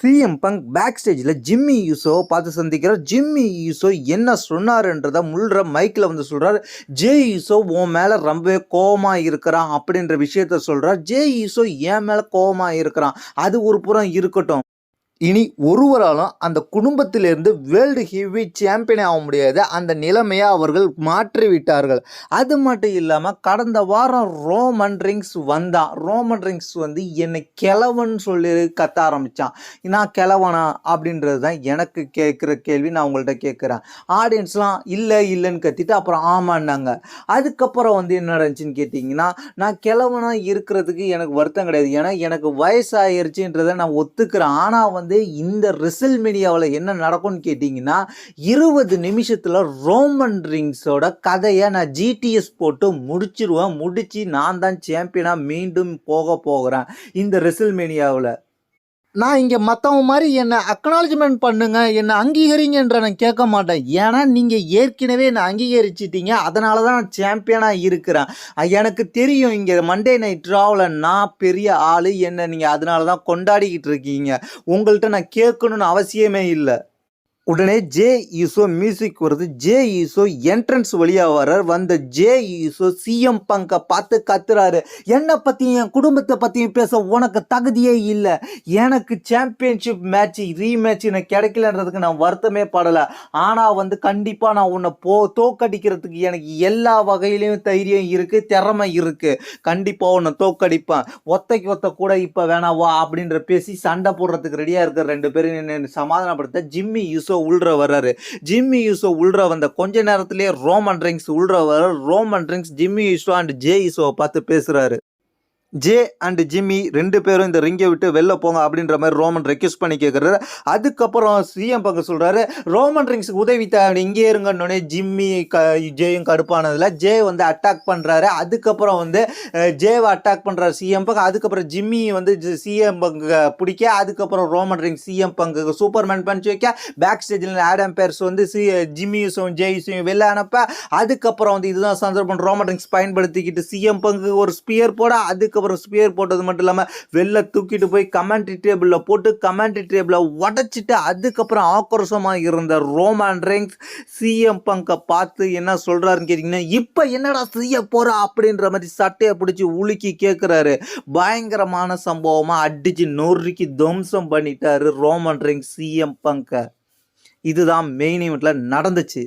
CM bunk back ஸ்டேஜில் Jimmy Uso பார்த்து சந்திக்கிறார். ஜிம்மி யூசோ என்ன சொன்னாருன்றத முள்ற மைக்கில் வந்து சொல்கிறார். ஜே யூசோ உன் மேலே ரொம்பவே கோபமாக இருக்கிறான் அப்படின்ற விஷயத்த சொல்கிறார். ஜே யூசோ என் மேலே கோபமாக இருக்கிறான், அது ஒரு புறம் இருக்கட்டும், இனி ஒருவராலும் அந்த குடும்பத்திலிருந்து வேர்ல்டு ஹெவி சாம்பியனே ஆக முடியாது, அந்த நிலைமையை அவர்கள் மாற்றிவிட்டார்கள். அது மட்டும் இல்லாமல் கடந்த வாரம் ரோமன் ரிங்ஸ் வந்தான். ரோமன் ரிங்ஸ் வந்து என்னை கிழவன் சொல்லி கத்த ஆரம்பித்தான். நான் கிழவனா அப்படின்றது தான் எனக்கு கேட்குற கேள்வி. நான் உங்கள்கிட்ட கேட்குறேன். ஆடியன்ஸ்லாம் இல்லை இல்லைன்னு கத்திட்டு அப்புறம் ஆமான்னாங்க. அதுக்கப்புறம் வந்து என்ன நடந்துச்சுன்னு கேட்டிங்கன்னா, நான் கிழவனா இருக்கிறதுக்கு எனக்கு வருத்தம் கிடையாது, ஏன்னா எனக்கு வயசாயிருச்சுன்றதை நான் ஒத்துக்கிறேன். ஆனால் வந்து இந்த ரெசில்மேனியாவில் என்ன நடக்கும்னு கேட்டிங்கன்னா, 20 நிமிஷத்தில் ரோமன் ரிங்ஸோட கதையை நான் ஜிடிஎஸ் போட்டு முடிச்சிருவேன். முடித்து நான் தான் சாம்பியனாக மீண்டும் போகிறேன் இந்த ரெசில்மேனியாவில். நான் இங்கே மற்றவங்க மாதிரி என்னை அக்னாலஜ்மெண்ட் பண்ணுங்க, என்னை அங்கீகரிங்கன்ற நான் கேட்க மாட்டேன். ஏன்னா நீங்கள் ஏற்கனவே என்னை அங்கீகரிச்சிட்டீங்க, அதனால தான் நான் சாம்பியனாக இருக்கிறேன். எனக்கு தெரியும் இங்கே மண்டே நைட் ட்ராவில் நான் பெரிய ஆள், என்னை நீங்கள் அதனால தான் கொண்டாடிக்கிட்டு இருக்கீங்க. உங்கள்கிட்ட நான் கேட்கணுன்னு அவசியமே இல்லை. உடனே ஜே ஈசோ மியூசிக் வருது. ஜே ஈசோ என்ட்ரன்ஸ் வழியாக வர்றார். வந்த ஜே ஈசோ சிஎம் பங்கை பார்த்து கத்துறாரு, என்னை பற்றியும் என் குடும்பத்தை பற்றியும் பேச உனக்கு தகுதியே இல்லை. எனக்கு சாம்பியன்ஷிப் மேட்ச் ரீமேட்ச் எனக்கு கிடைக்கலன்றதுக்கு நான் வருத்தமே படலை. ஆனால் வந்து கண்டிப்பாக நான் உன்னை தோக்கடிக்கிறதுக்கு எனக்கு எல்லா வகையிலையும் தைரியம் இருக்குது, திறமை இருக்குது. கண்டிப்பாக உன்னை தோக்கடிப்பேன். ஒத்தைக்கு ஒத்த கூட இப்போ வேணாவா அப்படின்ற பேசி சண்டை போடுறதுக்கு ரெடியாக இருக்கிற ரெண்டு பேரும் சமாதானப்படுத்த ஜிம்மி யூசோ உள்ற வர்றாரு. ஜிம்மி யூசோ உள்ற வந்த கொஞ்ச நேரத்திலேயே ரோமன் ரிங்ஸ் உள்ற வர்றாரு. Roman Reigns Jimmy Uso and Jey யூசோவை பார்த்து பேசுறாரு. ஜே அண்ட் ஜிம்மி ரெண்டு பேரும் இந்த ரிங்கை விட்டு வெளில போங்க அப்படின்ற மாதிரி ரோமன் ரெக்வெஸ்ட் பண்ணி கேட்குறாரு. அதுக்கப்புறம் சிஎம் பங்கு சொல்கிறாரு, ரோமன் ரிங்ஸுக்கு உதவி தேவை, இங்கே இருங்கன்னொடனே ஜிம்மி ஜேயும் கடுப்பானதில் ஜே வந்து அட்டாக் பண்ணுறாரு. அதுக்கப்புறம் வந்து ஜேவை அட்டாக் பண்ணுறாரு சிஎம் பங்கு. அதுக்கப்புறம் ஜிம்மி வந்து சிஎம் பங்கு பிடிக்க, அதுக்கப்புறம் ரோமன் ரிங்ஸ் சிஎம் பங்கு சூப்பர்மேன் பண்ணி வைக்க, பேக் ஸ்டேஜில் ஆடம் பேர்ஸ் வந்து ஜிம்மி யூஸும் ஜே யூஸையும் வெளில அனுப்ப, அதுக்கப்புறம் வந்து இதுதான் சந்தர்ப்பம் ரோமன் ரிங்ஸ் பயன்படுத்திக்கிட்டு சிஎம் பங்கு ஒரு ஸ்பியர் போட, அதுக்கப்புறம் ஸ்பியர் போட்டது மட்டும் இல்லாமல் வெளில தூக்கிட்டு போய் கமெண்ட்ரி டேபிளில் போட்டு கமெண்ட்ரி டேபிளை உடச்சிட்டு, அதுக்கப்புறம் ஆக்ரோஷமாக இருந்த ரோமன் ரிங்ஸ் சிஎம் பங்கை பார்த்து என்ன சொல்கிறாருன்னு கேட்டிங்கன்னா, இப்போ என்னடா செய்ய போகிறா அப்படின்ற மாதிரி சட்டையை பிடிச்சி உலுக்கி கேட்குறாரு. பயங்கரமான சம்பவமாக அடித்து நொறுக்கி துவம்சம் பண்ணிட்டாரு ரோமன் ரிங்ஸ் சிஎம் பங்கை. இதுதான் மெயின் ஈவெண்ட்டில் நடந்துச்சு.